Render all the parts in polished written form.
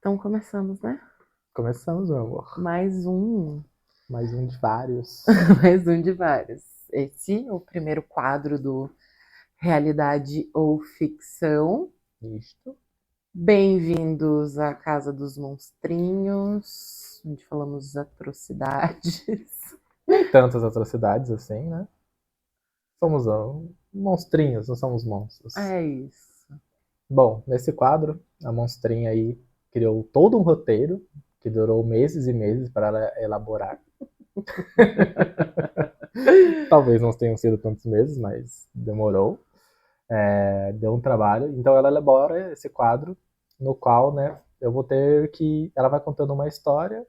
Então começamos, né? Começamos, meu amor. Mais um, Mais um de vários. mais um de vários. Esse é o primeiro quadro do Realidade ou Ficção. Isto. Bem-vindos à Casa dos Monstrinhos, onde falamos atrocidades. Nem tantas atrocidades assim, né? Somos monstrinhos, não somos monstros. É isso. Bom, nesse quadro, a monstrinha aí criou todo um roteiro que durou meses e meses para ela elaborar. Talvez não tenham sido tantos meses, mas demorou. Deu um trabalho. Então ela elabora esse quadro no qual, né, eu vou ter que... Ela vai contando uma história,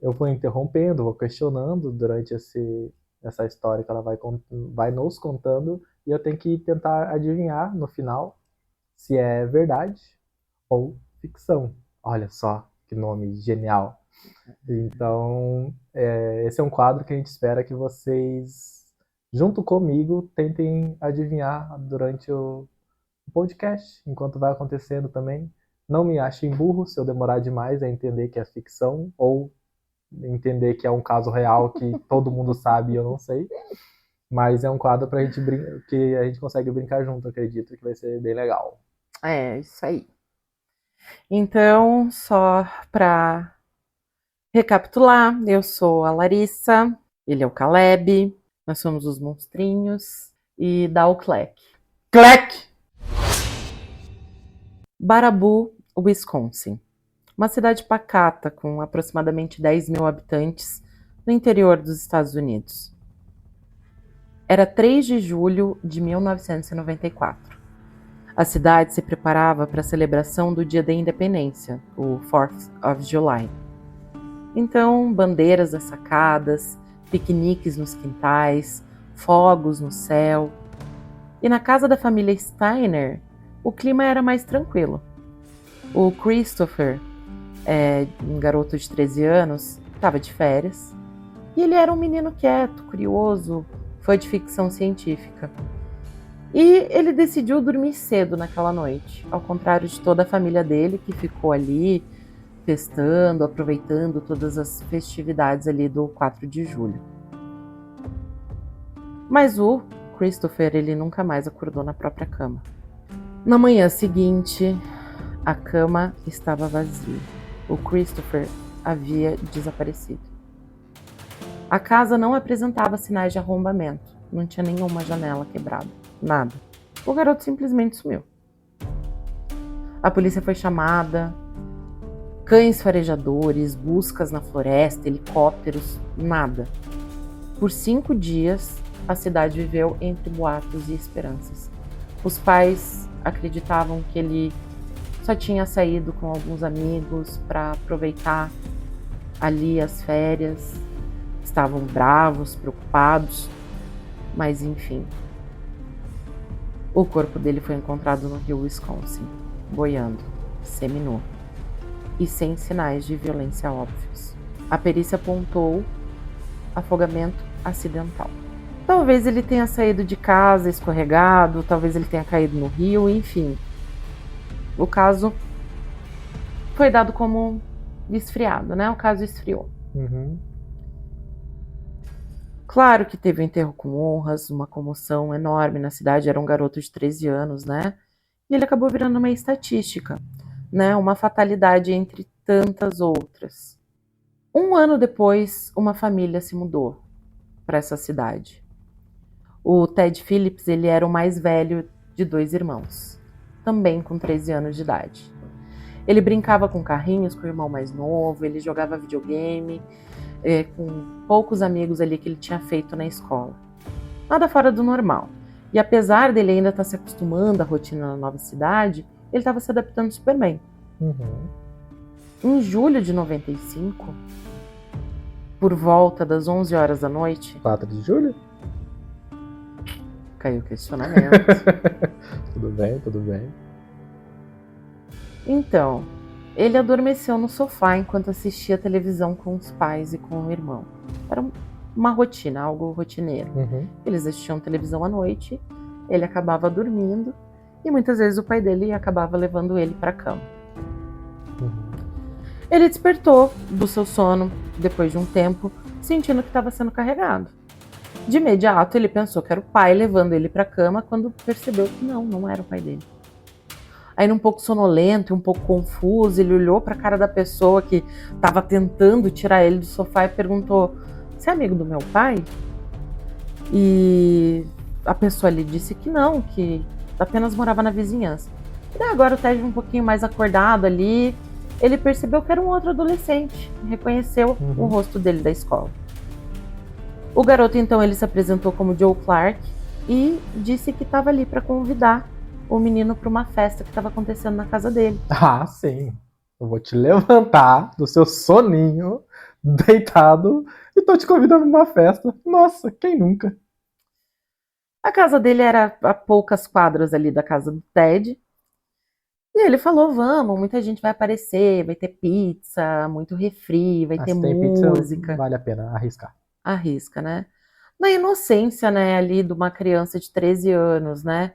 eu vou interrompendo, vou questionando durante essa história que ela vai nos contando, e eu tenho que tentar adivinhar no final se é verdade ou ficção. Olha só que nome genial. Então, esse é um quadro que a gente espera que vocês, junto comigo, tentem adivinhar durante o podcast, enquanto vai acontecendo também. Não me achem burro se eu demorar demais a entender que é ficção, ou entender que é um caso real que todo mundo sabe e eu não sei. Mas é um quadro pra gente que a gente consegue brincar junto, acredito que vai ser bem legal. É isso aí. Então, só para recapitular, eu sou a Larissa, ele é o Caleb, nós somos os monstrinhos e dá o Clec. Clec! Baraboo, Wisconsin. Uma cidade pacata com aproximadamente 10 mil habitantes no interior dos Estados Unidos. Era 3 de julho de 1994. A cidade se preparava para a celebração do Dia da Independência, o 4th of July. Então, bandeiras nas sacadas, piqueniques nos quintais, fogos no céu. E na casa da família Steiner, o clima era mais tranquilo. O Christopher, um garoto de 13 anos, estava de férias. E ele era um menino quieto, curioso, fã de ficção científica. E ele decidiu dormir cedo naquela noite, ao contrário de toda a família dele, que ficou ali festando, aproveitando todas as festividades ali do 4 de julho. Mas o Christopher, ele nunca mais acordou na própria cama. Na manhã seguinte, a cama estava vazia. O Christopher havia desaparecido. A casa não apresentava sinais de arrombamento. Não tinha nenhuma janela quebrada. Nada. O garoto simplesmente sumiu. A polícia foi chamada. Cães farejadores, buscas na floresta, helicópteros, nada. Por 5 dias, a cidade viveu entre boatos e esperanças. Os pais acreditavam que ele só tinha saído com alguns amigos para aproveitar ali as férias. Estavam bravos, preocupados, mas enfim. O corpo dele foi encontrado no rio Wisconsin, boiando, seminu e sem sinais de violência óbvios. A perícia apontou afogamento acidental. Talvez ele tenha saído de casa escorregado, talvez ele tenha caído no rio, enfim. O caso foi dado como esfriado, né? O caso esfriou. Uhum. Claro que teve um enterro com honras, uma comoção enorme na cidade, era um garoto de 13 anos, né? E ele acabou virando uma estatística, né? Uma fatalidade entre tantas outras. 1 ano depois, uma família se mudou para essa cidade. O Ted Phillips, ele era o mais velho de 2 irmãos, também com 13 anos de idade. Ele brincava com carrinhos com o irmão mais novo, ele jogava videogame, com poucos amigos ali que ele tinha feito na escola. Nada fora do normal. E apesar dele ainda estar se acostumando à rotina na nova cidade, ele estava se adaptando super bem. Uhum. Em julho de 95, por volta das 11 horas da noite... 4 de julho? Caiu o questionamento. Tudo bem, tudo bem. Então, ele adormeceu no sofá enquanto assistia televisão com os pais e com o irmão. Era uma rotina, algo rotineiro. Uhum. Eles assistiam televisão à noite, ele acabava dormindo e muitas vezes o pai dele acabava levando ele para a cama. Ele despertou do seu sono depois de um tempo, sentindo que estava sendo carregado. De imediato, ele pensou que era o pai levando ele para a cama, quando percebeu que não era o pai dele. Aí, um pouco sonolento e um pouco confuso, ele olhou para a cara da pessoa que estava tentando tirar ele do sofá e perguntou: "Você é amigo do meu pai?" E a pessoa lhe disse que não, que apenas morava na vizinhança. E daí agora o Ted, um pouquinho mais acordado ali, ele percebeu que era um outro adolescente, reconheceu o rosto dele da escola. O garoto, então, ele se apresentou como Joe Clark e disse que estava ali para convidar o menino para uma festa que estava acontecendo na casa dele. Ah, sim. Eu vou te levantar do seu soninho, deitado, e tô te convidando pra uma festa. Nossa, quem nunca? A casa dele era a poucas quadras ali da casa do Ted. E ele falou: "Vamos, muita gente vai aparecer, vai ter pizza, muito refri, vai ter Se tem pizza, música." vale a pena arriscar. Arrisca, né? Na inocência, né, ali de uma criança de 13 anos, né?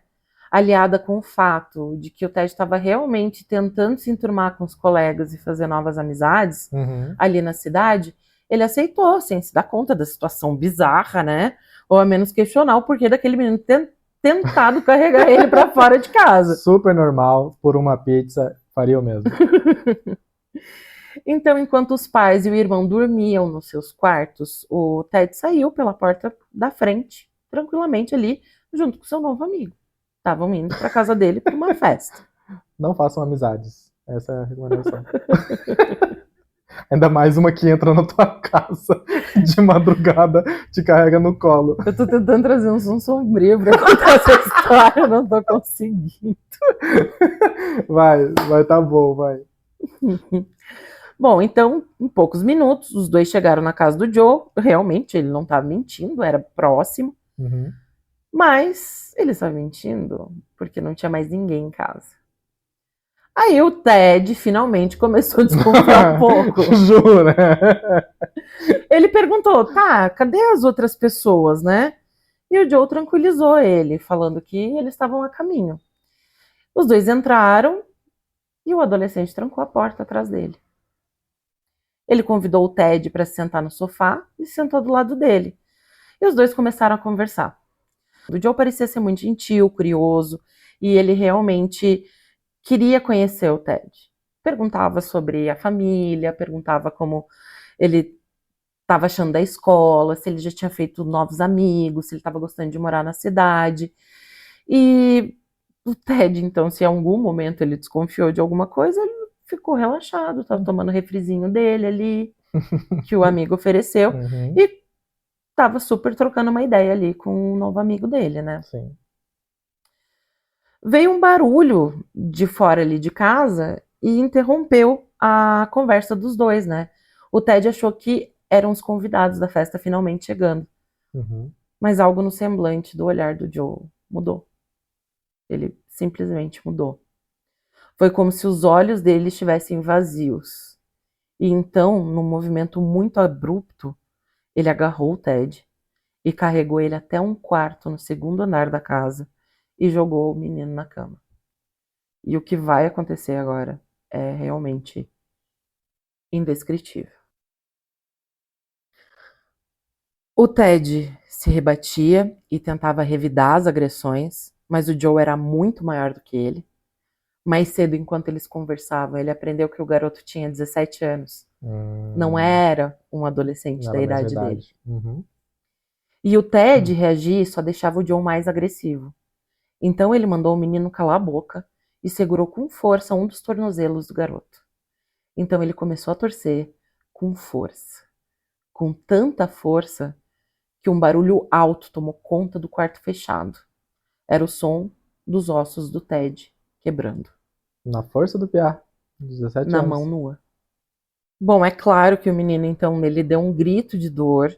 Aliada com o fato de que o Ted estava realmente tentando se enturmar com os colegas e fazer novas amizades ali na cidade, ele aceitou, sem se dar conta da situação bizarra, né? Ou a menos questionar o porquê daquele menino tentado carregar ele para fora de casa. Super normal, por uma pizza, faria o mesmo. Então, enquanto os pais e o irmão dormiam nos seus quartos, o Ted saiu pela porta da frente, tranquilamente ali, junto com seu novo amigo. Estavam indo para casa dele para uma festa. Não façam amizades. Essa é a recomendação. Ainda mais uma que entra na tua casa de madrugada, te carrega no colo. Eu tô tentando trazer um som sombrio pra contar essa história, eu não tô conseguindo. Vai tá bom, vai. Bom, então, em poucos minutos, os dois chegaram na casa do Joe. Realmente, ele não estava mentindo, era próximo. Mas ele estava mentindo porque não tinha mais ninguém em casa. Aí o Ted finalmente começou a desconfiar um pouco. Jura? Ele perguntou: "Tá, cadê as outras pessoas, né?" E o Joe tranquilizou ele, falando que eles estavam a caminho. Os dois entraram e o adolescente trancou a porta atrás dele. Ele convidou o Ted para se sentar no sofá e sentou do lado dele. E os dois começaram a conversar. O Joe parecia ser muito gentil, curioso, e ele realmente queria conhecer o Ted. Perguntava sobre a família, perguntava como ele estava achando da escola, se ele já tinha feito novos amigos, se ele estava gostando de morar na cidade. E o Ted, então, se em algum momento ele desconfiou de alguma coisa, ele ficou relaxado, estava tomando o refrizinho dele ali, que o amigo ofereceu, e estava super trocando uma ideia ali com o novo amigo dele, né? Sim. Veio um barulho de fora ali de casa e interrompeu a conversa dos dois, né? O Ted achou que eram os convidados da festa finalmente chegando. Mas algo no semblante do olhar do Joe mudou. Ele simplesmente mudou. Foi como se os olhos dele estivessem vazios. E então, num movimento muito abrupto, ele agarrou o Ted e carregou ele até um quarto no segundo andar da casa e jogou o menino na cama. E o que vai acontecer agora é realmente indescritível. O Ted se rebatia e tentava revidar as agressões, mas o Joe era muito maior do que ele. Mais cedo, enquanto eles conversavam, ele aprendeu que o garoto tinha 17 anos. Não era um adolescente da idade dele. E o Ted reagir só deixava o Joe mais agressivo. Então ele mandou o menino calar a boca e segurou com força um dos tornozelos do garoto. Então ele começou a torcer com força. Com tanta força que um barulho alto tomou conta do quarto fechado. Era o som dos ossos do Ted quebrando. Na força do piá, 17 na anos. mão nua. Bom, é claro que o menino, então, ele deu um grito de dor.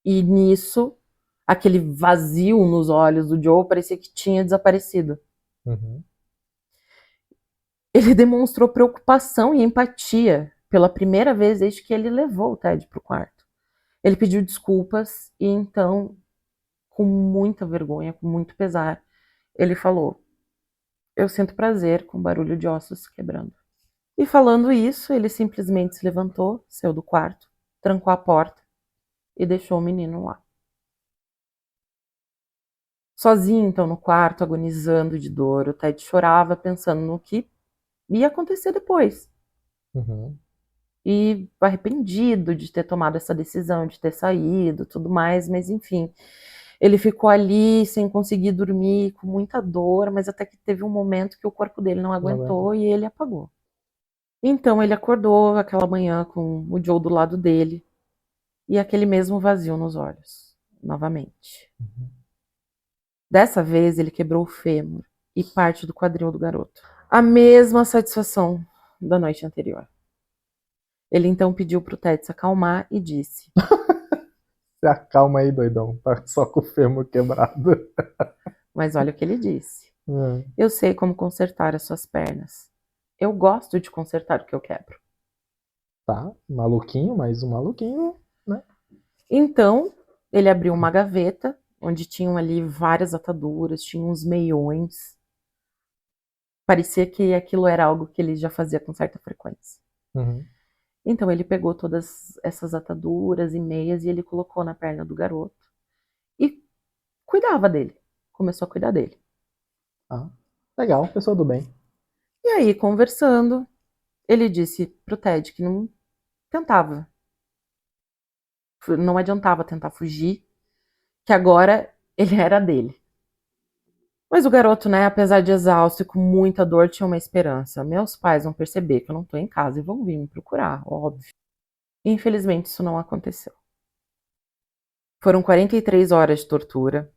E nisso, aquele vazio nos olhos do Joe parecia que tinha desaparecido. Ele demonstrou preocupação e empatia pela primeira vez desde que ele levou o Ted para o quarto. Ele pediu desculpas e então, com muita vergonha, com muito pesar, ele falou: "Eu sinto prazer com o barulho de ossos quebrando." E falando isso, ele simplesmente se levantou, saiu do quarto, trancou a porta e deixou o menino lá. Sozinho, então, no quarto, agonizando de dor, o Ted chorava pensando no que ia acontecer depois. Uhum. E arrependido de ter tomado essa decisão, de ter saído, tudo mais, mas enfim. Ele ficou ali sem conseguir dormir, com muita dor, mas até que teve um momento que o corpo dele não Não aguento. aguentou e ele apagou. Então ele acordou aquela manhã com o Joe do lado dele e aquele mesmo vazio nos olhos, novamente. Uhum. Dessa vez ele quebrou o fêmur e parte do quadril do garoto. A mesma satisfação da noite anterior. Ele então pediu pro Ted se acalmar e disse: Se acalma aí, doidão. Tá só com o fêmur quebrado. Mas olha o que ele disse. Hum. Eu sei como consertar as suas pernas. Eu gosto de consertar o que eu quebro. Tá, maluquinho, mas um maluquinho, né? Então, ele abriu uma gaveta, onde tinham ali várias ataduras, tinha uns meiões. Parecia que aquilo era algo que ele já fazia com certa frequência. Uhum. Então, ele pegou todas essas ataduras e meias e ele colocou na perna do garoto. E cuidava dele. Começou a cuidar dele. Ah, legal, pessoa do bem. E aí, conversando, ele disse pro Ted que não adiantava tentar fugir, que agora ele era dele. Mas o garoto, né, apesar de exausto e com muita dor, tinha uma esperança. Meus pais vão perceber que eu não tô em casa e vão vir me procurar, óbvio. E, infelizmente, isso não aconteceu. Foram 43 horas de tortura,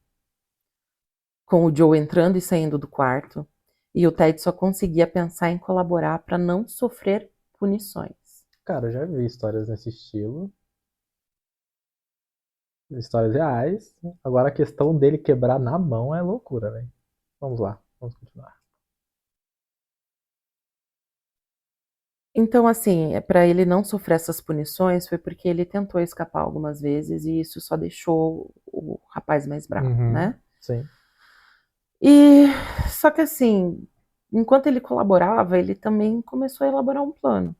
com o Joe entrando e saindo do quarto, e o Ted só conseguia pensar em colaborar para não sofrer punições. Cara, eu já vi histórias nesse estilo. Histórias reais. Agora a questão dele quebrar na mão é loucura, velho. Vamos lá, vamos continuar. Então, assim, para ele não sofrer essas punições foi porque ele tentou escapar algumas vezes e isso só deixou o rapaz mais bravo, né? Sim. E só que assim, enquanto ele colaborava, ele também começou a elaborar um plano.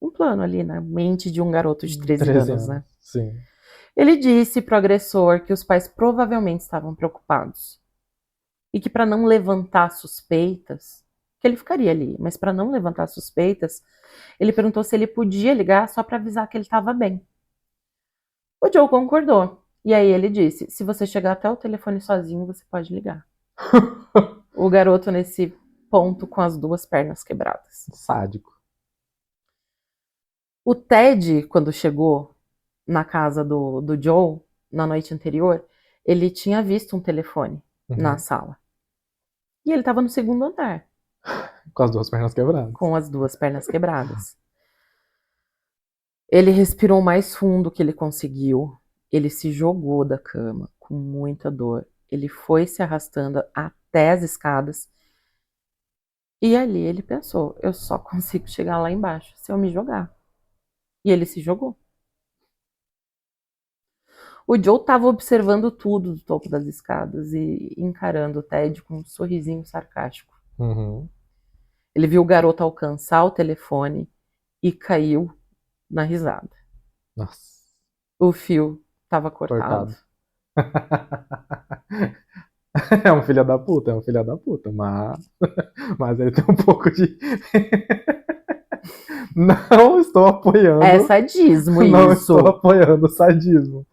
Um plano ali na mente de um garoto de 13 13 anos, anos. né? Sim. Ele disse pro agressor que os pais provavelmente estavam preocupados e que para não levantar suspeitas, que ele ficaria ali, mas para não levantar suspeitas, ele perguntou se ele podia ligar só para avisar que ele estava bem. O Joe concordou. E aí ele disse: se você chegar até o telefone sozinho, você pode ligar. O garoto nesse ponto com as duas pernas quebradas. Sádico. O Ted, quando chegou na casa do Joe, na noite anterior, ele tinha visto um telefone na sala. E ele estava no segundo andar. Com as duas pernas quebradas. Com as duas pernas quebradas. Ele respirou o mais fundo que ele conseguiu. Ele se jogou da cama com muita dor. Ele foi se arrastando até as escadas. E ali ele pensou: eu só consigo chegar lá embaixo se eu me jogar. E ele se jogou. O Joe estava observando tudo do topo das escadas e encarando o Ted com um sorrisinho sarcástico. Uhum. Ele viu o garoto alcançar o telefone e caiu na risada. Nossa. O fio estava cortado. É um filho da puta, mas ele tem um pouco de. Não estou apoiando. É sadismo Não isso. estou apoiando o sadismo.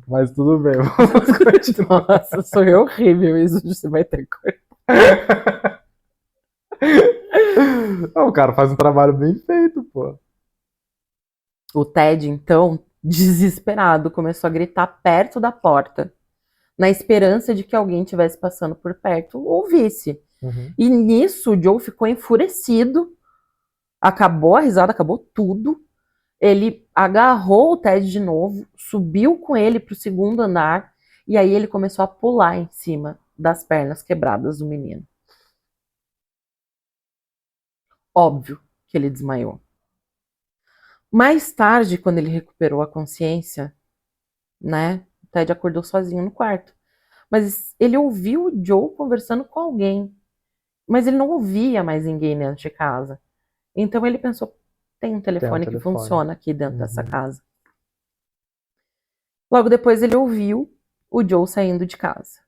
Mas tudo bem, vamos continuar. Nossa, foi horrível isso. Você vai ter que... O cara faz um trabalho bem feito, pô. O Ted, então, desesperado, começou a gritar perto da porta, na esperança de que alguém estivesse passando por perto ouvisse. Uhum. E nisso o Joe ficou enfurecido. Acabou a risada, acabou tudo. Ele agarrou o Ted de novo, subiu com ele para o segundo andar e aí ele começou a pular em cima das pernas quebradas do menino. Óbvio que ele desmaiou. Mais tarde, quando ele recuperou a consciência, né, o Ted acordou sozinho no quarto. Mas ele ouviu o Joe conversando com alguém, mas ele não ouvia mais ninguém dentro de casa. Então ele pensou, tem um telefone que telefone. funciona aqui dentro dessa casa. Logo depois ele ouviu o Joe saindo de casa.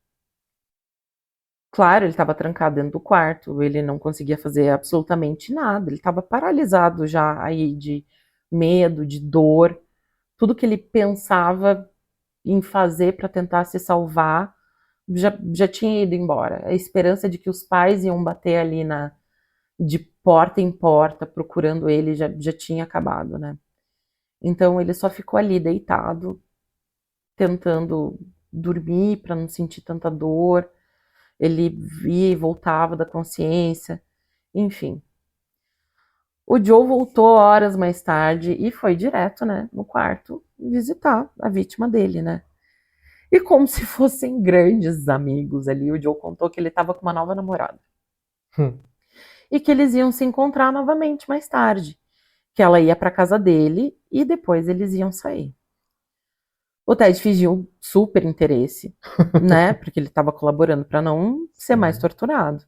Claro, ele estava trancado dentro do quarto, ele não conseguia fazer absolutamente nada, ele estava paralisado já aí de medo, de dor. Tudo que ele pensava em fazer para tentar se salvar já tinha ido embora. A esperança de que os pais iam bater ali de porta em porta procurando ele já tinha acabado, né? Então ele só ficou ali deitado, tentando dormir para não sentir tanta dor. Ele via e voltava da consciência, enfim. O Joe voltou horas mais tarde e foi direto, né, no quarto visitar a vítima dele, né? E como se fossem grandes amigos ali, o Joe contou que ele estava com uma nova namorada. E que eles iam se encontrar novamente mais tarde. Que ela ia para casa dele e depois eles iam sair. O Ted fingiu super interesse, né? Porque ele estava colaborando para não ser mais torturado.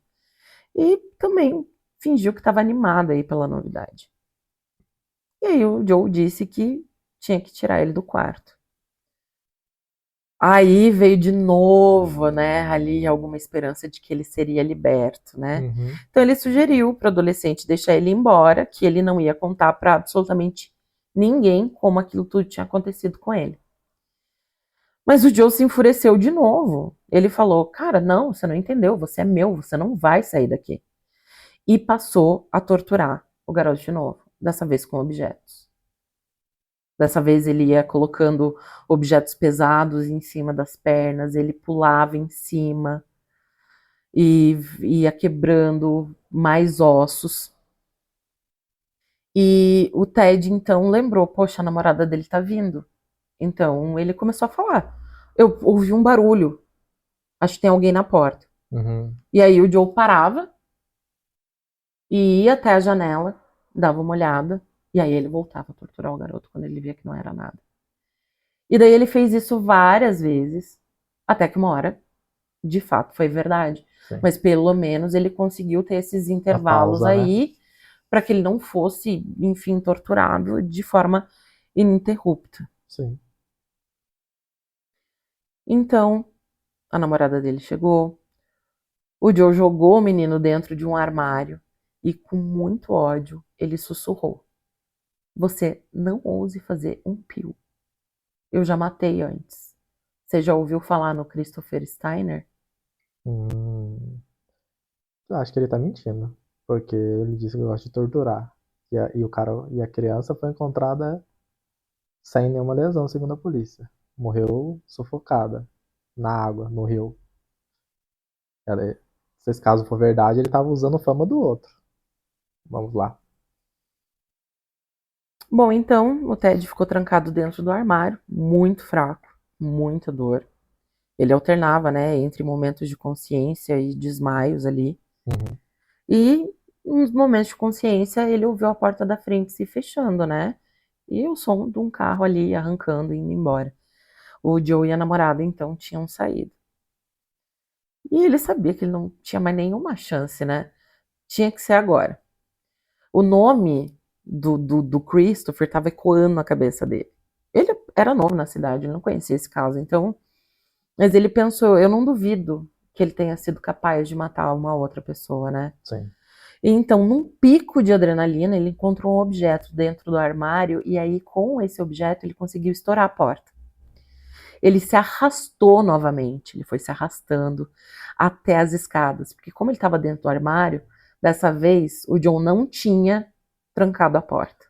E também fingiu que estava animado aí pela novidade. E aí o Joe disse que tinha que tirar ele do quarto. Aí veio de novo, né, ali alguma esperança de que ele seria liberto, né? Então ele sugeriu para o adolescente deixar ele embora, que ele não ia contar para absolutamente ninguém como aquilo tudo tinha acontecido com ele. Mas o Joe se enfureceu de novo. Ele falou: cara, não, você não entendeu, você é meu, você não vai sair daqui. E passou a torturar o garoto de novo, dessa vez com objetos. Dessa vez ele ia colocando objetos pesados em cima das pernas, ele pulava em cima e ia quebrando mais ossos. E o Ted então lembrou, poxa, a namorada dele tá vindo. Então ele começou a falar. Eu ouvi um barulho, acho que tem alguém na porta. E aí o Joe parava e ia até a janela, dava uma olhada, e aí ele voltava a torturar o garoto quando ele via que não era nada. E daí ele fez isso várias vezes, até que uma hora, de fato, foi verdade. Sim. Mas pelo menos ele conseguiu ter esses intervalos pausa, aí, né? Para que ele não fosse, enfim, torturado de forma ininterrupta. Sim. Então, a namorada dele chegou, o Joe jogou o menino dentro de um armário e, com muito ódio, ele sussurrou: você não ouse fazer um pio. Eu já matei antes. Você já ouviu falar no Christopher Steiner? Eu acho que ele tá mentindo. Porque ele disse que gosta de torturar. E a criança foi encontrada sem nenhuma lesão, segundo a polícia. Morreu sufocada na água, no rio. Se esse caso for verdade, ele tava usando fama do outro. Vamos lá. Bom, então o Ted ficou trancado dentro do armário, muito fraco, muita dor. Ele alternava, né, entre momentos de consciência e desmaios ali. E nos momentos de consciência ele ouviu a porta da frente se fechando, né? E o som de um carro ali arrancando e indo embora. O Joe e a namorada então tinham saído. E ele sabia que ele não tinha mais nenhuma chance, né? Tinha que ser agora. O nome do Christopher estava ecoando na cabeça dele. Ele era novo na cidade, ele não conhecia esse caso, então. Mas ele pensou: eu não duvido que ele tenha sido capaz de matar uma outra pessoa, né? Sim. E então, num pico de adrenalina, ele encontrou um objeto dentro do armário e aí, com esse objeto, ele conseguiu estourar a porta. Ele se arrastou novamente, ele foi se arrastando até as escadas, porque como ele estava dentro do armário, dessa vez o John não tinha trancado a porta.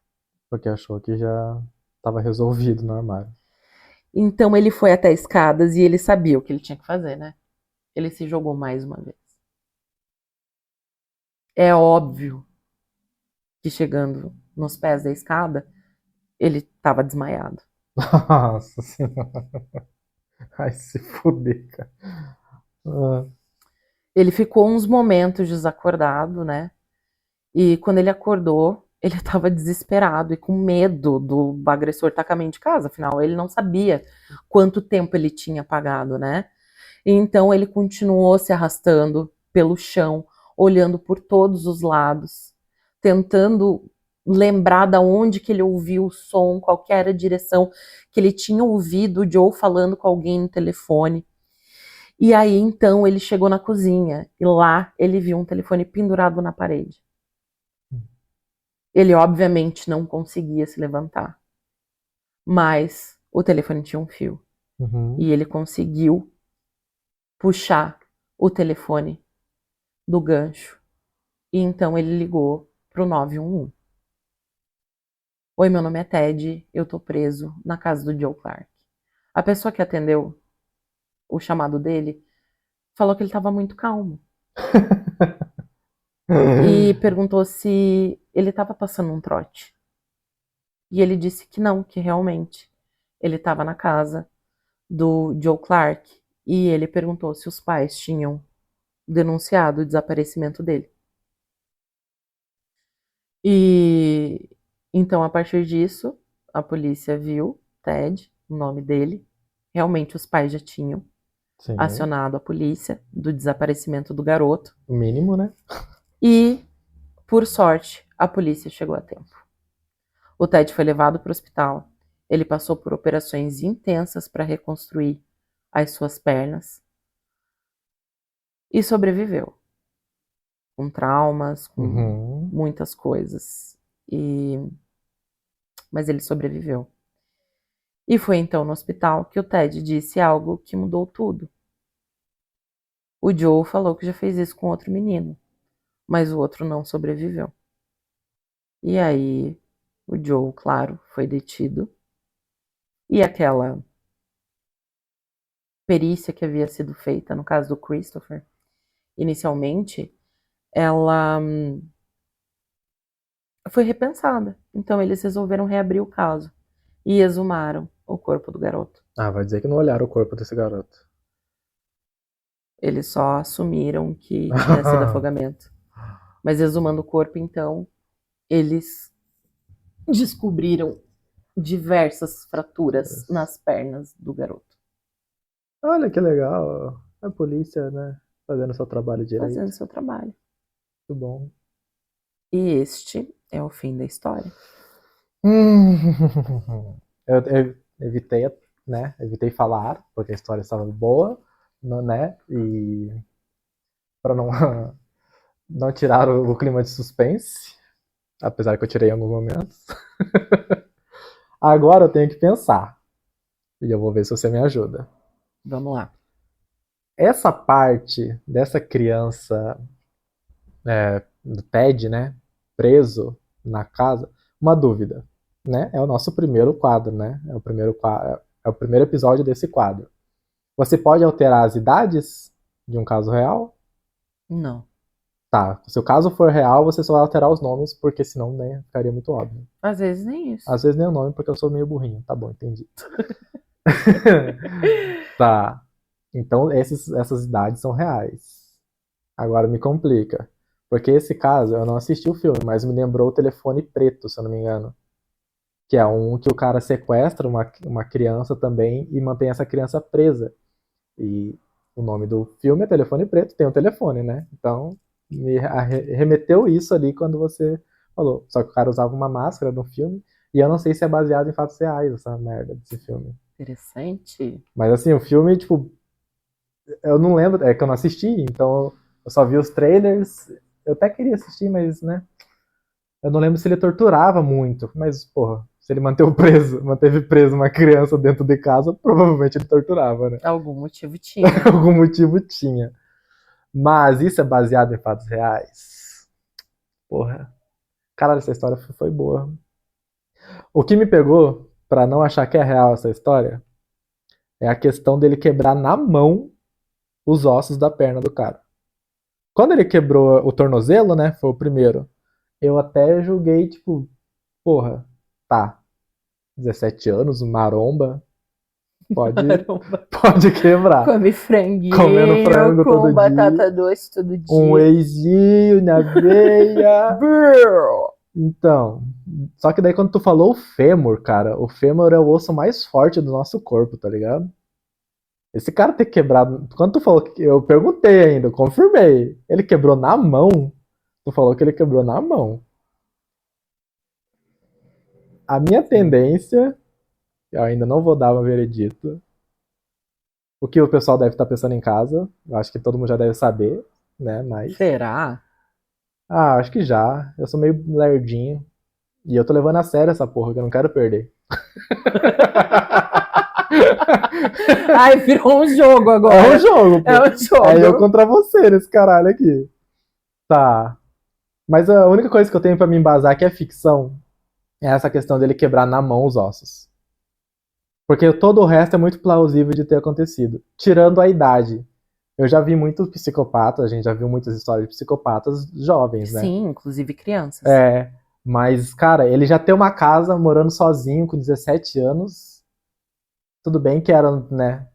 Porque achou que já estava resolvido no armário. Então ele foi até as escadas e ele sabia o que ele tinha que fazer, né? Ele se jogou mais uma vez. É óbvio que chegando nos pés da escada, ele estava desmaiado. Nossa senhora. Ai, se fuder, cara. Ele ficou uns momentos desacordado, né? E quando ele acordou, ele estava desesperado e com medo do agressor estar caminho de casa. Afinal, ele não sabia quanto tempo ele tinha pagado, né? E então ele continuou se arrastando pelo chão, olhando por todos os lados, tentando lembrar da onde que ele ouviu o som, qual que era a direção que ele tinha ouvido o Joe falando com alguém no telefone. E aí, então, ele chegou na cozinha e lá ele viu um telefone pendurado na parede. Ele, obviamente, não conseguia se levantar, mas o telefone tinha um fio. Uhum. E ele conseguiu puxar o telefone do gancho. E então ele ligou pro 911. Oi, meu nome é Ted, eu tô preso na casa do Joe Clark. A pessoa que atendeu o chamado dele falou que ele estava muito calmo e perguntou se ele estava passando um trote. E ele disse que não, que realmente ele estava na casa do Joe Clark e ele perguntou se os pais tinham denunciado o desaparecimento dele. E então, a partir disso, a polícia viu Ted, o nome dele. Realmente os pais já tinham Sim. acionado a polícia do desaparecimento do garoto. O mínimo, né? E, por sorte, a polícia chegou a tempo. O Ted foi levado para o hospital. Ele passou por operações intensas para reconstruir as suas pernas e sobreviveu. Com traumas, com muitas coisas. Mas ele sobreviveu. E foi então no hospital que o Ted disse algo que mudou tudo. O Joe falou que já fez isso com outro menino, mas o outro não sobreviveu. E aí, o Joe, claro, foi detido. E aquela perícia que havia sido feita no caso do Christopher, inicialmente, ela foi repensada. Então, eles resolveram reabrir o caso e exumaram o corpo do garoto. Ah, vai dizer que não olharam o corpo desse garoto. Eles só assumiram que tinha sido afogamento. Mas exumando o corpo, então, eles descobriram diversas fraturas nas pernas do garoto. Olha que legal. A polícia, né? Fazendo seu trabalho direito. Fazendo seu trabalho. Muito bom. E este é o fim da história. Eu evitei, né? Evitei falar, porque a história estava boa, né? E para não, não tirar o clima de suspense, apesar que eu tirei em alguns momentos. Agora eu tenho que pensar. E eu vou ver se você me ajuda. Vamos lá. Essa parte dessa criança do Ted, né? Preso na casa. Uma dúvida, né? É o nosso primeiro quadro, né? É o primeiro episódio desse quadro. Você pode alterar as idades de um caso real? Não. Tá. Se o caso for real, você só vai alterar os nomes, porque senão, né, ficaria muito óbvio. Às vezes nem isso. Às vezes nem o nome, porque eu sou meio burrinho. Tá bom, entendi. Tá. Então, essas idades são reais. Agora me complica. Porque esse caso, eu não assisti o filme, mas me lembrou o Telefone Preto, se eu não me engano. Que é um que o cara sequestra uma criança também e mantém essa criança presa. E o nome do filme é Telefone Preto, tem um telefone, né? Então, me remeteu isso ali quando você falou. Só que o cara usava uma máscara no filme, e eu não sei se é baseado em fatos reais, essa merda desse filme. Interessante. Mas assim, o filme, tipo, eu não lembro, é que eu não assisti, então eu só vi os trailers. Eu até queria assistir, mas, né? Eu não lembro se ele torturava muito, mas, porra, se ele manteve preso uma criança dentro de casa, provavelmente ele torturava, né? Algum motivo tinha. Algum motivo tinha. Mas isso é baseado em fatos reais? Porra. Caralho, essa história foi boa. O que me pegou, pra não achar que é real essa história, é a questão dele quebrar na mão os ossos da perna do cara. Quando ele quebrou o tornozelo, né, foi o primeiro, eu até julguei, tipo, porra, tá, 17 anos, maromba, pode quebrar. Come franguinho, Comendo frango com todo batata dia, doce todo dia. um wheyzinho na veia. Então, só que daí quando tu falou o fêmur, cara, o fêmur é o osso mais forte do nosso corpo, tá ligado? Esse cara ter quebrado. Quando tu falou que. Eu perguntei ainda, eu confirmei. Ele quebrou na mão? Tu falou que ele quebrou na mão. A minha tendência, eu ainda não vou dar um veredito. O que o pessoal deve estar pensando em casa, eu acho que todo mundo já deve saber, né? Mas. Será? Acho que já. Eu sou meio lerdinho. E eu tô levando a sério essa porra, que eu não quero perder. Ai, virou um jogo agora. É um jogo, pô. É um jogo. É eu contra você nesse caralho aqui. Tá. Mas a única coisa que eu tenho pra me embasar que é ficção é essa questão dele quebrar na mão os ossos. Porque todo o resto é muito plausível de ter acontecido. Tirando a idade. Eu já vi muitos psicopatas, a gente já viu muitas histórias de psicopatas jovens, né? Sim, inclusive crianças. É. Mas, cara, ele já tem uma casa morando sozinho com 17 anos. Tudo bem que era, né,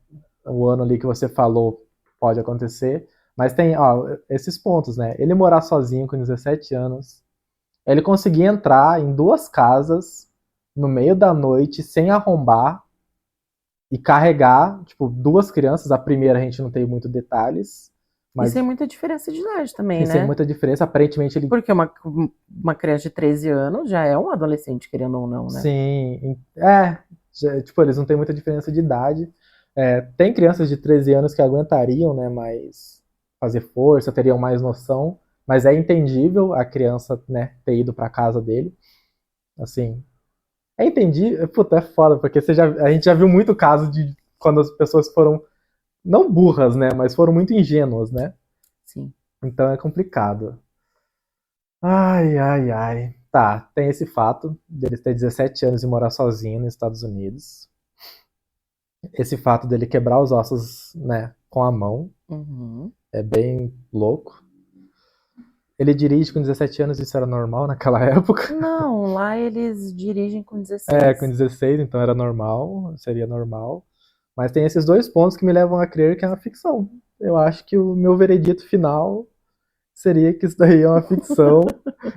o ano ali que você falou pode acontecer. Mas tem, ó, esses pontos, né? Ele morar sozinho com 17 anos. Ele conseguir entrar em 2 casas no meio da noite sem arrombar e carregar, tipo, 2 crianças. A primeira a gente não tem muito detalhes, E mas sem muita diferença de idade também, sem né? muita diferença. Aparentemente ele. Porque uma criança de 13 anos já é um adolescente, querendo ou não, né? Sim, tipo, eles não têm muita diferença de idade. Tem crianças de 13 anos que aguentariam, né, mais fazer força, teriam mais noção, mas é entendível a criança, né, ter ido pra casa dele. Assim, é entendível, puta, é foda, porque a gente já viu muito caso de quando as pessoas foram, não burras, né, mas foram muito ingênuas, né? Sim. Então é complicado. Ai, ai, ai. Tá, tem esse fato dele ter 17 anos e morar sozinho nos Estados Unidos. Esse fato dele quebrar os ossos, né, com a mão, Uhum. é bem louco. Ele dirige com 17 anos, isso era normal naquela época. Não, lá eles dirigem com 16. Com 16, então era normal, seria normal. Mas tem esses 2 pontos que me levam a crer que é uma ficção. Eu acho que o meu veredito final seria que isso daí é uma ficção.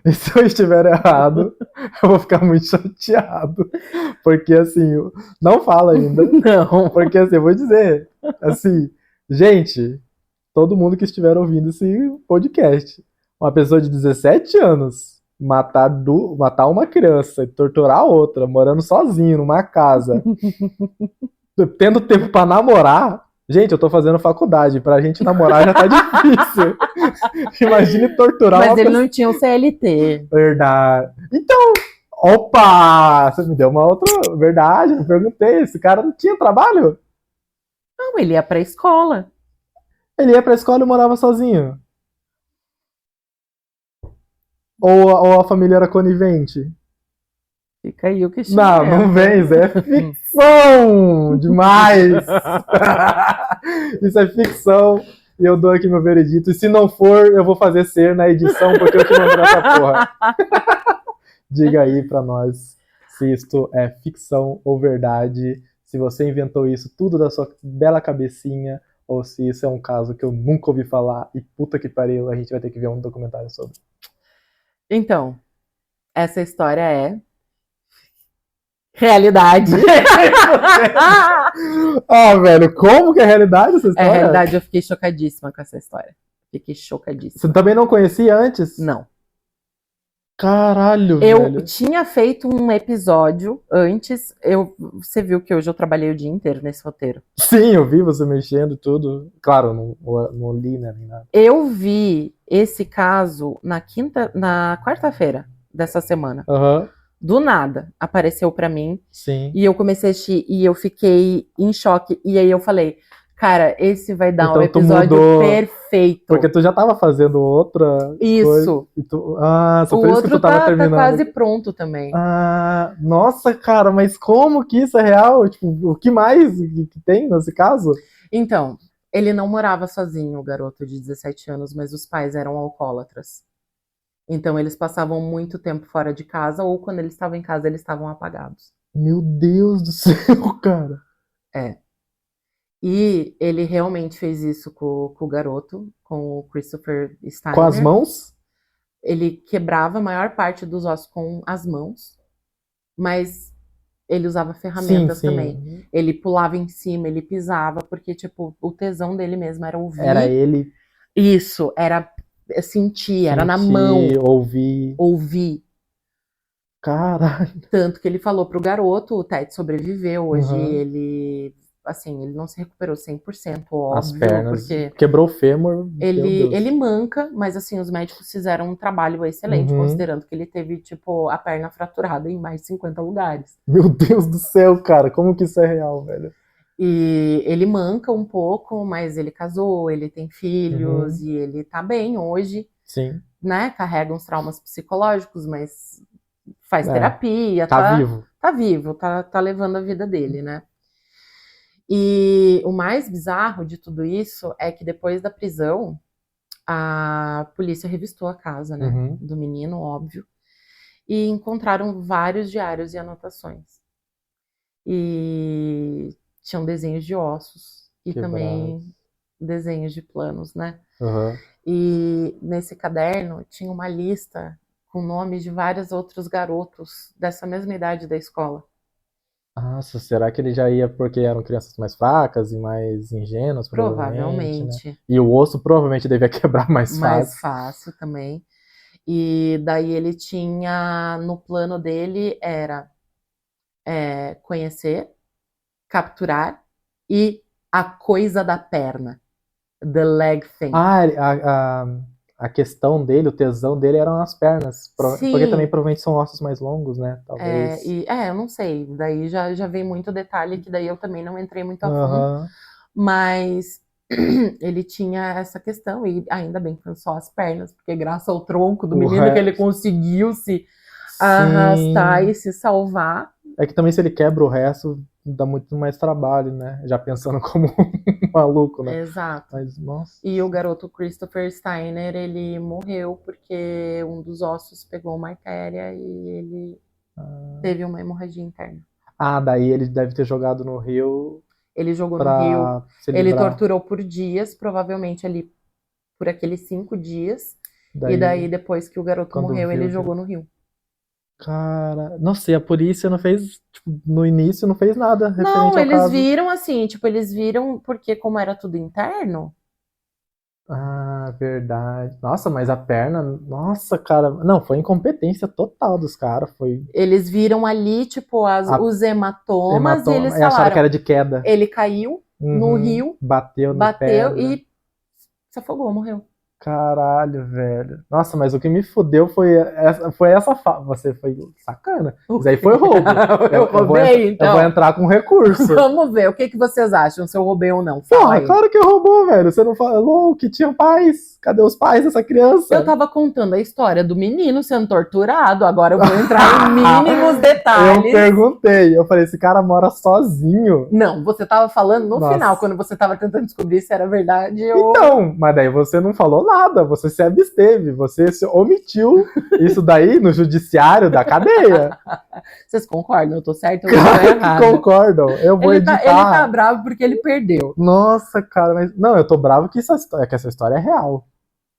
E se eu estiver errado, eu vou ficar muito chateado. Porque assim, não fala ainda. Não. Porque assim, eu vou dizer, assim, gente, todo mundo que estiver ouvindo esse podcast, uma pessoa de 17 anos matar uma criança e torturar outra, morando sozinho numa casa, tendo tempo pra namorar. Gente, eu tô fazendo faculdade, pra gente namorar já tá difícil. Imagine torturar Mas uma ele pessoa. não tinha o CLT. Verdade. Então, opa! Você me deu uma outra verdade, eu perguntei. Esse cara não tinha trabalho? Não, ele ia pra escola. Ele ia pra escola e morava sozinho. Ou a família era conivente? Fica aí o Não, questionamento. não vem, isso é ficção demais. Isso é ficção e eu dou aqui meu veredito. E se não for, eu vou fazer ser na edição porque eu que mandei essa porra. Diga aí pra nós se isto é ficção ou verdade, se você inventou isso tudo da sua bela cabecinha ou se isso é um caso que eu nunca ouvi falar e puta que pariu, a gente vai ter que ver um documentário sobre. Então, essa história é realidade. Velho, como que é realidade essa É história? realidade, eu fiquei chocadíssima com essa história. Fiquei chocadíssima. Você também não conhecia antes? Não. Caralho, Eu velho. tinha feito um episódio antes. Você viu que hoje eu trabalhei o dia inteiro nesse roteiro. Sim, eu vi você mexendo tudo. Claro, não li, né, nem nada. Eu vi esse caso na quarta-feira dessa semana. Aham, Do nada, apareceu pra mim. sim. E eu comecei a assistir e eu fiquei em choque. E aí eu falei, cara, esse vai dar Então um tu episódio mudou- perfeito. Porque tu já tava fazendo outra coisa. Isso. E só O por isso que outro tu tava tá terminando. quase pronto também. Nossa, cara, mas como que isso é real? Tipo, o que mais que tem nesse caso? Então, ele não morava sozinho, o garoto de 17 anos, mas os pais eram alcoólatras. Então eles passavam muito tempo fora de casa, ou quando eles estavam em casa, eles estavam apagados. Meu Deus do céu, cara. É. E ele realmente fez isso com o garoto, com o Christopher Steiner. Com as mãos? Ele quebrava a maior parte dos ossos com as mãos, mas ele usava ferramentas Sim. também. Ele pulava em cima, ele pisava, porque, tipo, o tesão dele mesmo era ouvir. Era ele Isso, era sentir, era na mão. ouvir. Ouvir. Caralho. Tanto que ele falou pro garoto, o Ted sobreviveu. Hoje Uhum. ele, assim, ele não se recuperou 100%, As óbvio, pernas. porque Quebrou o fêmur, meu ele Deus. manca, mas assim, os médicos fizeram um trabalho excelente, Uhum. considerando que ele teve, tipo, a perna fraturada em mais de 50 lugares. Meu Deus do céu, cara, como que isso é real, velho? E ele manca um pouco, mas ele casou, ele tem filhos Uhum. e ele tá bem hoje, Sim, né? Carrega uns traumas psicológicos, mas faz é. terapia, Tá vivo. tá vivo, tá levando a vida dele, né? E o mais bizarro de tudo isso é que depois da prisão, a polícia revistou a casa, né? Uhum. Do menino, óbvio, e encontraram vários diários e anotações. E tinham desenhos de ossos e Quebrado. também desenhos de planos, né? Uhum. E nesse caderno tinha uma lista com nomes de vários outros garotos dessa mesma idade da escola. Nossa, será que ele já ia porque eram crianças mais fracas e mais ingênuas, provavelmente, né? Provavelmente, E o osso provavelmente devia quebrar mais mais fácil. fácil também. E daí ele tinha, no plano dele, era conhecer, capturar e a coisa da perna. The leg thing. Ah, a questão dele, o tesão dele eram as pernas. Porque também Sim, provavelmente são ossos mais longos, né? Talvez. eu não sei, daí já vem muito detalhe que daí eu também não entrei muito a fundo, Aham. mas ele tinha essa questão, e ainda bem que foi só as pernas, porque graças ao tronco do O menino que ele resto. conseguiu se arrastar e Sim. se salvar. É que também se ele quebra o resto, dá muito mais trabalho, né? Já pensando como um maluco, né? Exato. Mas, nossa. E o garoto Christopher Steiner, ele morreu porque um dos ossos pegou uma artéria e ele teve uma hemorragia interna. Ah, daí ele deve ter jogado no rio Ele jogou no rio, pra se ele livrar. torturou por dias, provavelmente ali por aqueles 5 dias, e daí Daí, depois que o garoto quando morreu, ele viu, jogou no rio. cara. Nossa, e a polícia não fez. Tipo, no início não fez nada Não, referente ao eles caso. viram assim, tipo, eles viram porque como era tudo interno, Ah, verdade. Nossa, mas a perna. Nossa, cara. Não, foi incompetência total dos caras. Foi eles viram ali, tipo, a os hematomas e hematoma. eles E acharam que falaram, era de queda. ele caiu no Uhum. rio, Bateu na bateu pedra. e se afogou, morreu. Caralho, velho. Nossa, mas o que me fudeu foi essa Você foi sacana. Isso aí foi roubo. Eu roubei, Eu vou então. entrar com recurso. Vamos ver, o que que vocês acham, se eu roubei ou não? Fala Porra, aí. claro que roubou, velho. Você não falou que tinha pais. Cadê os pais dessa Eu criança? tava contando a história do menino sendo torturado, agora eu vou entrar em mínimos Eu detalhes. perguntei. Eu falei, esse cara mora sozinho. Não, você tava falando no Nossa. final, quando você tava tentando descobrir se era verdade ou... Então, mas daí você não falou nada. Você se absteve. Você se omitiu isso daí no judiciário da cadeia. Vocês concordam? Eu tô certa ou eu tô Claro que errada? concordam. Eu vou Ele tá editar. bravo porque ele perdeu. Nossa, cara, mas. Não, eu tô bravo que essa história é real.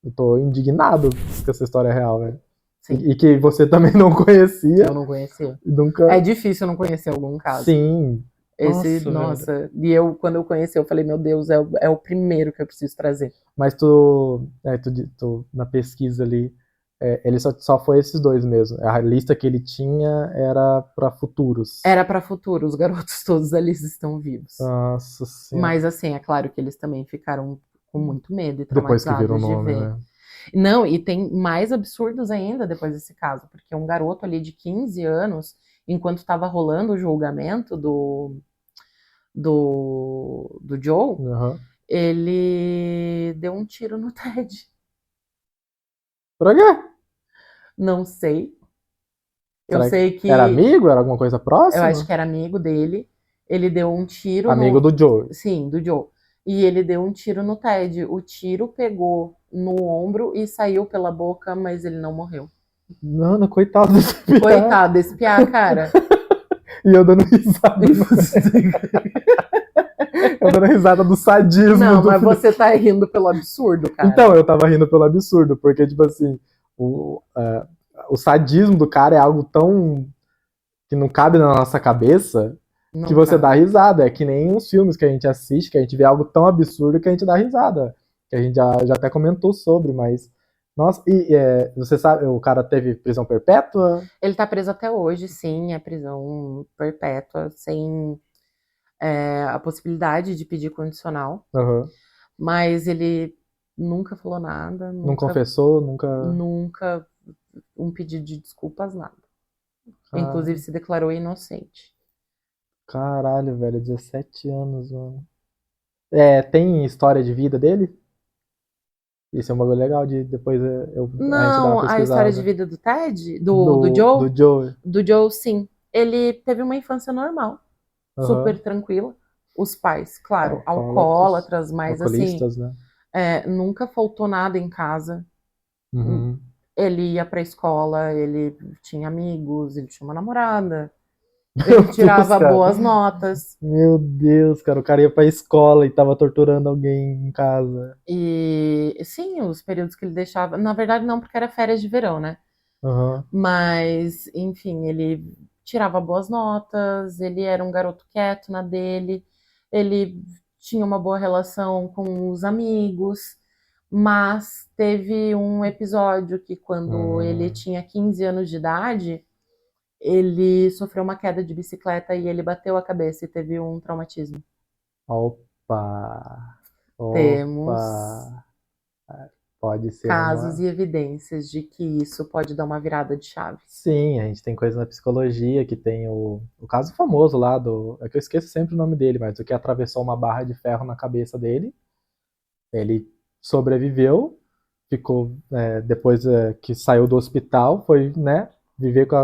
Eu tô indignado que essa história é real, velho. Sim, E que você também não conhecia. eu não conhecia. E nunca. É difícil não conhecer algum caso. Sim. Esse, Nossa, velho. nossa, e eu, quando eu conheci, eu falei, meu Deus, é o primeiro que eu preciso trazer. Mas tu na pesquisa ali, ele só foi esses dois mesmo. A lista que ele tinha era pra futuros. Era pra futuro, os garotos todos ali estão vivos. Nossa senhora. Mas assim, é claro que eles também ficaram com muito medo e Depois que viram o traumatizados de nome, ver. né? Não, e tem mais absurdos ainda depois desse caso, porque um garoto ali de 15 anos, enquanto estava rolando o julgamento do Joe, Uhum. ele deu um tiro no Ted. Pra quê? Não sei. Eu Será que sei que era amigo? Era alguma coisa eu acho próxima? que era amigo dele. Ele deu um tiro Amigo no. do Joe. Sim, do Joe. E ele deu um tiro no Ted. O tiro pegou no ombro e saiu pela boca, mas ele não morreu. Mano, coitado desse piá. Coitado desse piá, cara. E eu dando risada. Eu dando risada do sadismo. Não, do mas filho. você tá rindo pelo absurdo, cara. Então, eu tava rindo pelo absurdo, porque, tipo assim, o sadismo do cara é algo tão que não cabe na nossa cabeça Não que você cabe. dá risada. É que nem os filmes que a gente assiste, que a gente vê algo tão absurdo que a gente dá risada. Que a gente já até comentou sobre, mas Nossa, você sabe, o cara teve prisão perpétua? Ele tá preso até hoje, sim, é prisão perpétua, sem a possibilidade de pedir condicional, Aham. mas ele nunca falou nada, Não nunca, confessou, nunca. nunca um pedido de desculpas, nada. Inclusive Ah, se declarou inocente. caralho, velho, 17 anos, mano. É, tem história de vida dele? Isso é um bagulho legal de depois a gente dar uma Não, a história de pesquisada. vida do Ted, do Do Joe, Joe. do Joe, sim. Ele teve uma infância normal, Aham. super tranquila. Os pais, claro, Alcoólatras. alcoólatras, mas assim, Alcoolistas, né? nunca faltou nada em casa. Uhum. Ele ia pra escola, ele tinha amigos, ele tinha uma namorada, ele Meu Deus, tirava cara. boas notas. Meu Deus, cara. O cara ia pra escola e tava torturando alguém em casa. E sim, os períodos que ele deixava, na verdade não, porque era férias de verão, né? Aham. Mas, enfim, ele tirava boas notas, ele era um garoto quieto na dele, ele tinha uma boa relação com os amigos, mas teve um episódio que, quando ele Hum. tinha 15 anos de idade, ele sofreu uma queda de bicicleta e ele bateu a cabeça e teve um traumatismo. Opa. Temos Opa. Pode ser casos uma. e evidências de que isso pode dar uma virada de chave. Sim, a gente tem coisa na psicologia que tem o caso famoso lá do. É que eu esqueço sempre o nome dele, mas o que atravessou uma barra de ferro na cabeça dele. Ele sobreviveu, ficou. Depois que saiu do hospital, foi, né,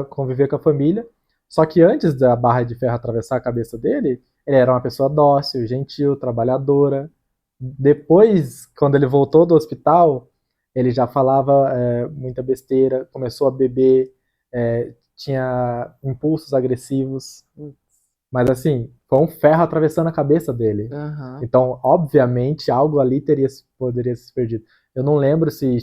conviver com a família. Só que antes da barra de ferro atravessar a cabeça dele, ele era uma pessoa dócil, gentil, trabalhadora. Depois, quando ele voltou do hospital, ele já falava muita besteira, começou a beber, tinha impulsos agressivos. Mas assim, foi um ferro atravessando a cabeça dele. Uhum. Então, obviamente, algo ali poderia se perdido. Eu não lembro se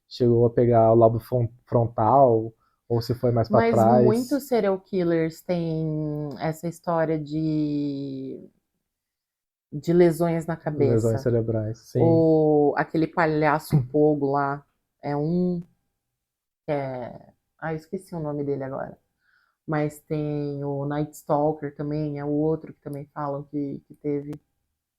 chegou a pegar o lobo frontal ou se foi mais para Mas trás. muitos serial killers têm essa história de lesões na Lesões cabeça. cerebrais, sim. Aquele palhaço Pogo lá é um que é. Ah, esqueci o nome dele agora. Mas tem o Night Stalker também, é o outro que também falam que teve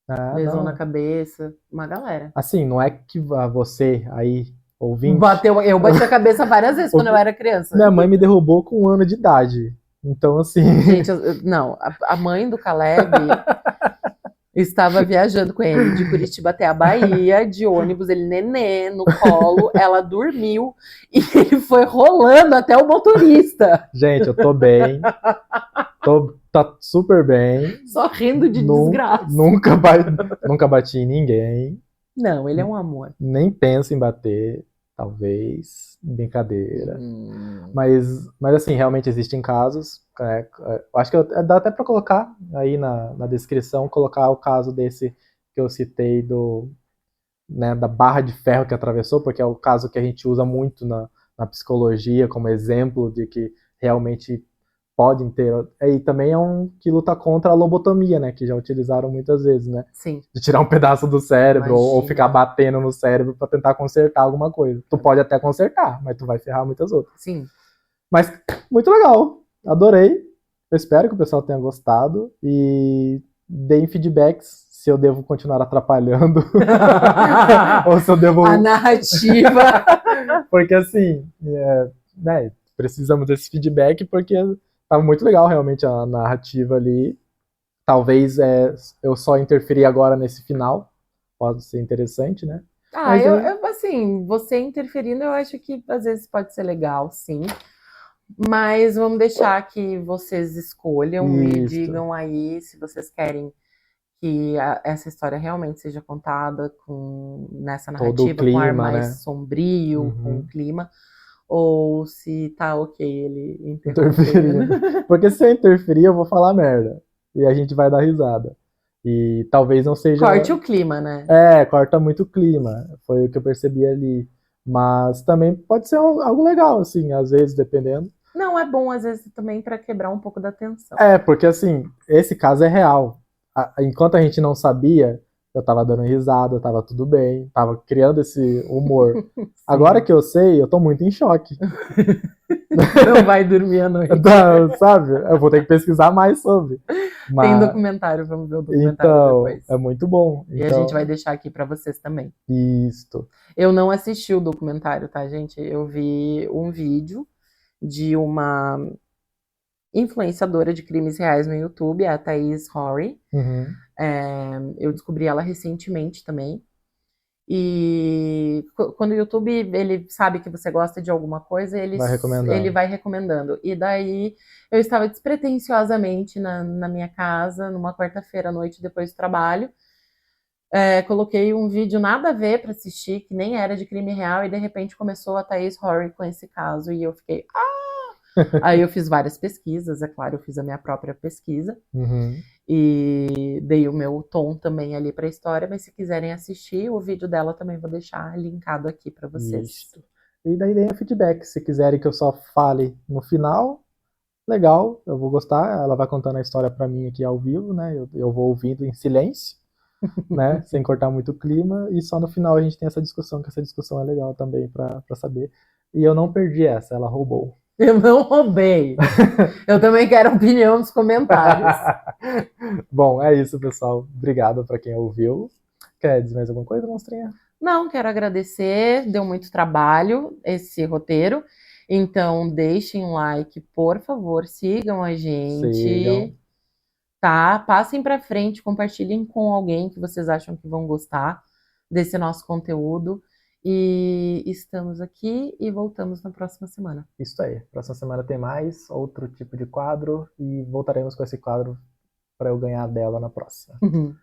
Ah, lesão na não. cabeça. Uma galera. Assim, não é que você aí, ouvinte. Eu bati a cabeça várias vezes quando eu era criança. Minha mãe me derrubou com 1 ano de idade. Então, assim. Gente, não, a mãe do Caleb estava viajando com ele de Curitiba até a Bahia, de ônibus, ele nenê no colo, ela dormiu e ele foi rolando até o motorista. Gente, eu tô bem. Tá super bem. Só rindo de desgraça. Nunca bati em ninguém. Não, ele é um amor. Nem penso em bater, talvez. Brincadeira. Mas assim, realmente existem casos. Eu acho que dá até para colocar aí na descrição, colocar o caso desse que eu citei da barra de ferro que atravessou, porque é o caso que a gente usa muito na psicologia como exemplo de que realmente podem ter. E também é um que luta contra a lobotomia, né? Que já utilizaram muitas vezes, né? Sim. De tirar um pedaço do cérebro ou Imagina. ficar batendo no cérebro para tentar consertar alguma coisa. Tu pode até consertar, mas tu vai ferrar muitas outras. Sim. Mas muito legal. Adorei. Eu espero que o pessoal tenha gostado e deem feedbacks se eu devo continuar atrapalhando ou se eu devo. A narrativa. Porque assim, né, precisamos desse feedback porque tava muito legal realmente a narrativa ali. Talvez eu só interferir agora nesse final. Pode ser interessante, né? Ah, assim, você interferindo, eu acho que às vezes pode ser legal, sim. Mas vamos deixar que vocês escolham e digam aí se vocês querem que essa história realmente seja contada nessa narrativa, clima, com ar mais né? sombrio, com o clima, ou se tá ok ele interferir. Porque se eu interferir, eu vou falar merda. E a gente vai dar risada. E talvez não seja. Corte o clima, né? Corta muito o clima. Foi o que eu percebi ali. Mas também pode ser algo legal, assim, às vezes, dependendo. Não, é bom, às vezes, também para quebrar um pouco da tensão. Porque assim, esse caso é real. Enquanto a gente não sabia, eu tava dando risada, tava tudo bem, tava criando esse humor. Agora que eu sei, eu tô muito em choque. Não vai dormir à noite. Sabe? Eu vou ter que pesquisar mais sobre. Tem Mas, documentário, vamos ver o documentário então, depois. é muito bom. E a gente vai deixar aqui pra vocês também. Isto. Eu não assisti o documentário, tá, gente? Eu vi um vídeo de uma influenciadora de crimes reais no YouTube, a Thaís Horry. Uhum. Eu descobri ela recentemente também. E quando o YouTube ele sabe que você gosta de alguma coisa, ele vai recomendando. E daí eu estava despretensiosamente na minha casa, numa quarta-feira à noite, depois do trabalho. Coloquei um vídeo nada a ver para assistir, que nem era de crime real, e de repente começou a Thaís Horry com esse caso, e eu fiquei, Aí eu fiz várias pesquisas, é claro, eu fiz a minha própria pesquisa. Uhum. E dei o meu tom também ali para a história, mas se quiserem assistir, o vídeo dela também vou deixar linkado aqui para vocês. Isso. E daí deem feedback, se quiserem que eu só fale no final, legal, eu vou gostar, ela vai contando a história para mim aqui ao vivo, né, eu vou ouvindo em silêncio, né, sem cortar muito o clima, e só no final a gente tem essa discussão, que essa discussão é legal também para saber. E eu não perdi essa, ela roubou. Eu não roubei. Eu também quero opinião nos comentários. Bom, é isso, pessoal. Obrigado para quem ouviu. Quer dizer mais alguma coisa, monstrinha? Não, quero agradecer. Deu muito trabalho esse roteiro. Então, deixem um like, por favor. Sigam a gente. Sigam. Tá? Passem para frente, compartilhem com alguém que vocês acham que vão gostar desse nosso conteúdo. E estamos aqui e voltamos na próxima semana. Isso aí. Próxima semana tem mais outro tipo de quadro e voltaremos com esse quadro para eu ganhar dela na próxima.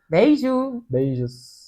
Beijo! Beijos!